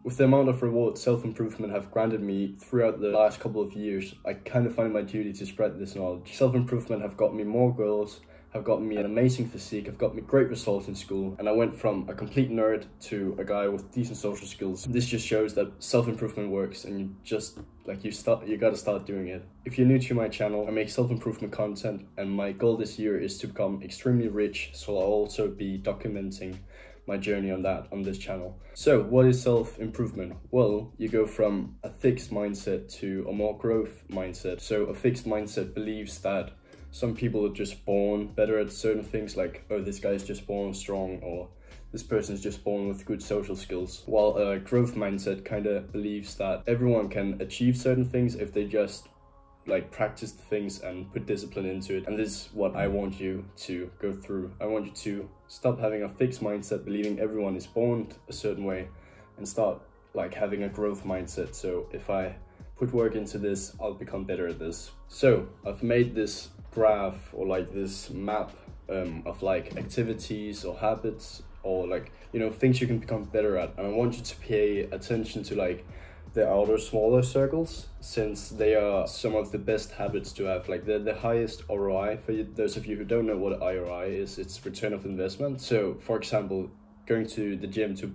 With the amount of reward self-improvement have granted me throughout the last couple of years, I kind of find my duty to spread this knowledge. Self-improvement have got me more girls, have gotten me an amazing physique, have got me great results in school, and I went from a complete nerd to a guy with decent social skills. This just shows that self-improvement works, and you gotta start doing it. If you're new to my channel, I make self-improvement content, and my goal this year is to become extremely rich, so I'll also be documenting my journey on this channel. So what is self-improvement? Well, you go from a fixed mindset to a more growth mindset. So a fixed mindset believes that some people are just born better at certain things, like, oh, this guy's just born strong, or this person's just born with good social skills. While a growth mindset kind of believes that everyone can achieve certain things if they just practice the things and put discipline into it. And this is what I want you to go through. I want you to stop having a fixed mindset, believing everyone is born a certain way, and start having a growth mindset. So if I put work into this, I'll become better at this. So I've made this graph, or this map of activities or habits, or things you can become better at. And I want you to pay attention to the outer smaller circles, since they are some of the best habits to have. They're the highest ROI. For you, those of you who don't know what ROI is, it's return of investment. So for example, going to the gym to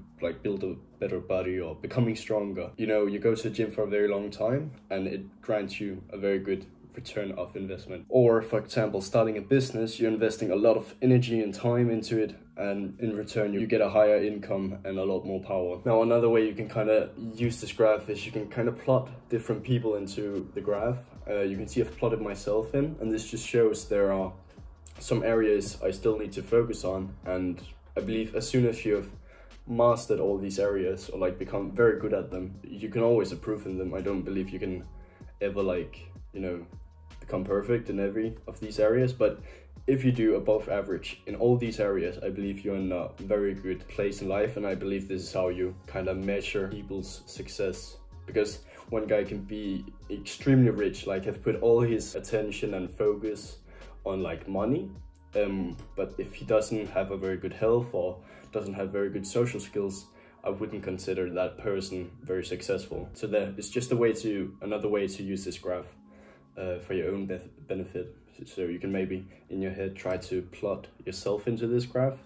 build a better body or becoming stronger. You go to the gym for a very long time and it grants you a very good return of investment. Or for example, starting a business, you're investing a lot of energy and time into it, and in return you get a higher income and a lot more power. Now another way you can kind of use this graph is you can kind of plot different people into the graph. You can see I've plotted myself in, and this just shows there are some areas I still need to focus on, and I believe as soon as you've mastered all these areas, or become very good at them, you can always improve in them. I don't believe you can ever become perfect in every of these areas, but if you do above average in all these areas, I believe you're in a very good place in life. And I believe this is how you kind of measure people's success, because one guy can be extremely rich, have put all his attention and focus on money, but if he doesn't have a very good health or doesn't have very good social skills, I wouldn't consider that person very successful. So there is just another way to use this graph for your own benefit. So you can maybe in your head try to plot yourself into this graph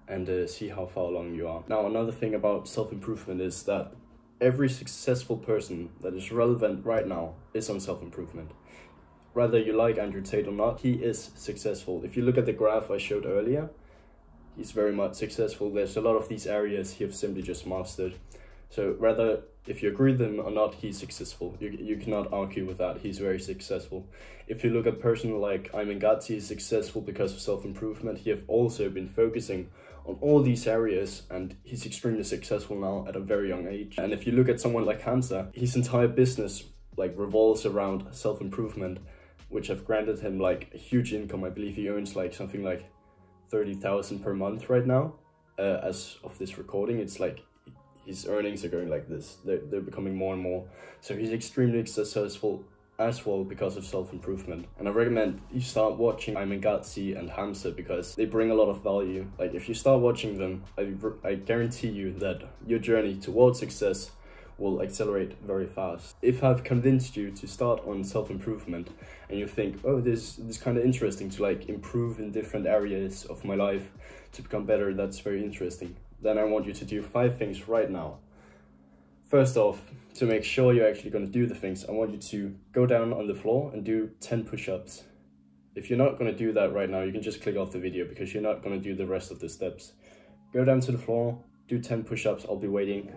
and see how far along you are. Now another thing about self-improvement is that every successful person that is relevant right now is on self-improvement. Whether you like Andrew Tate or not, he is successful. If you look at the graph I showed earlier, he's very much successful. There's a lot of these areas he have simply just mastered. So rather, if you agree with him or not, he's successful. You cannot argue with that. He's very successful. If you look at a person like Manley, he's successful because of self-improvement. He have also been focusing on all these areas, and he's extremely successful now at a very young age. And if you look at someone like Hamza, his entire business revolves around self-improvement, which have granted him a huge income. I believe he earns something like 30,000 per month right now. As of this recording, it's his earnings are going like this. They're becoming more and more. So he's extremely successful as well because of self-improvement. And I recommend you start watching Manley and Hamza, because they bring a lot of value. If you start watching them, I guarantee you that your journey towards success will accelerate very fast. If I've convinced you to start on self-improvement and you think, oh, this is kind of interesting to improve in different areas of my life to become better, that's very interesting, then I want you to do 5 things right now. First off, to make sure you're actually going to do the things, I want you to go down on the floor and do 10 push-ups. If you're not going to do that right now, you can just click off the video, because you're not going to do the rest of the steps. Go down to the floor, do 10 push-ups, I'll be waiting.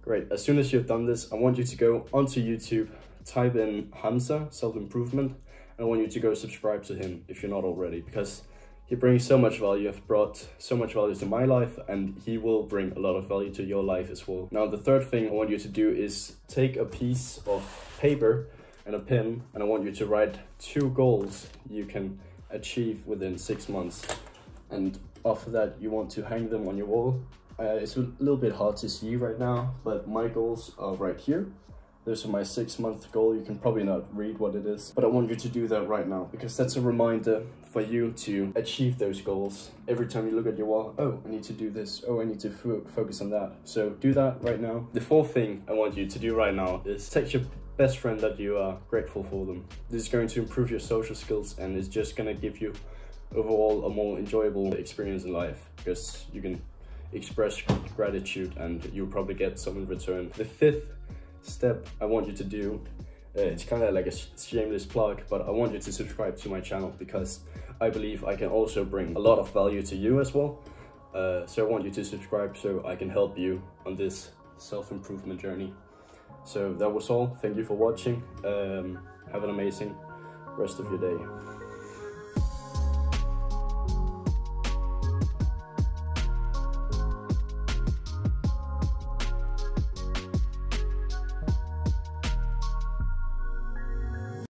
Great, as soon as you've done this, I want you to go onto YouTube, type in Hamza self-improvement, and I want you to go subscribe to him if you're not already, because he brings so much value. I've brought so much value to my life, and he will bring a lot of value to your life as well. Now the third thing I want you to do is take a piece of paper and a pen, and I want you to write 2 goals you can achieve within 6 months. And after that, you want to hang them on your wall. It's a little bit hard to see right now, but my goals are right here. Those are my 6-month goal. You can probably not read what it is, but I want you to do that right now, because that's a reminder for you to achieve those goals. Every time you look at your wall, oh, I need to do this, oh, I need to focus on that. So do that right now. The fourth thing I want you to do right now is text your best friend that you are grateful for them. This is going to improve your social skills, and it's just gonna give you overall a more enjoyable experience in life, because you can express gratitude and you'll probably get some in return. The fifth step I want you to do, it's kind of like a shameless plug, but I want you to subscribe to my channel, because I believe I can also bring a lot of value to you as well. So I want you to subscribe so I can help you on this self-improvement journey. So that was all. Thank you for watching. Have an amazing rest of your day.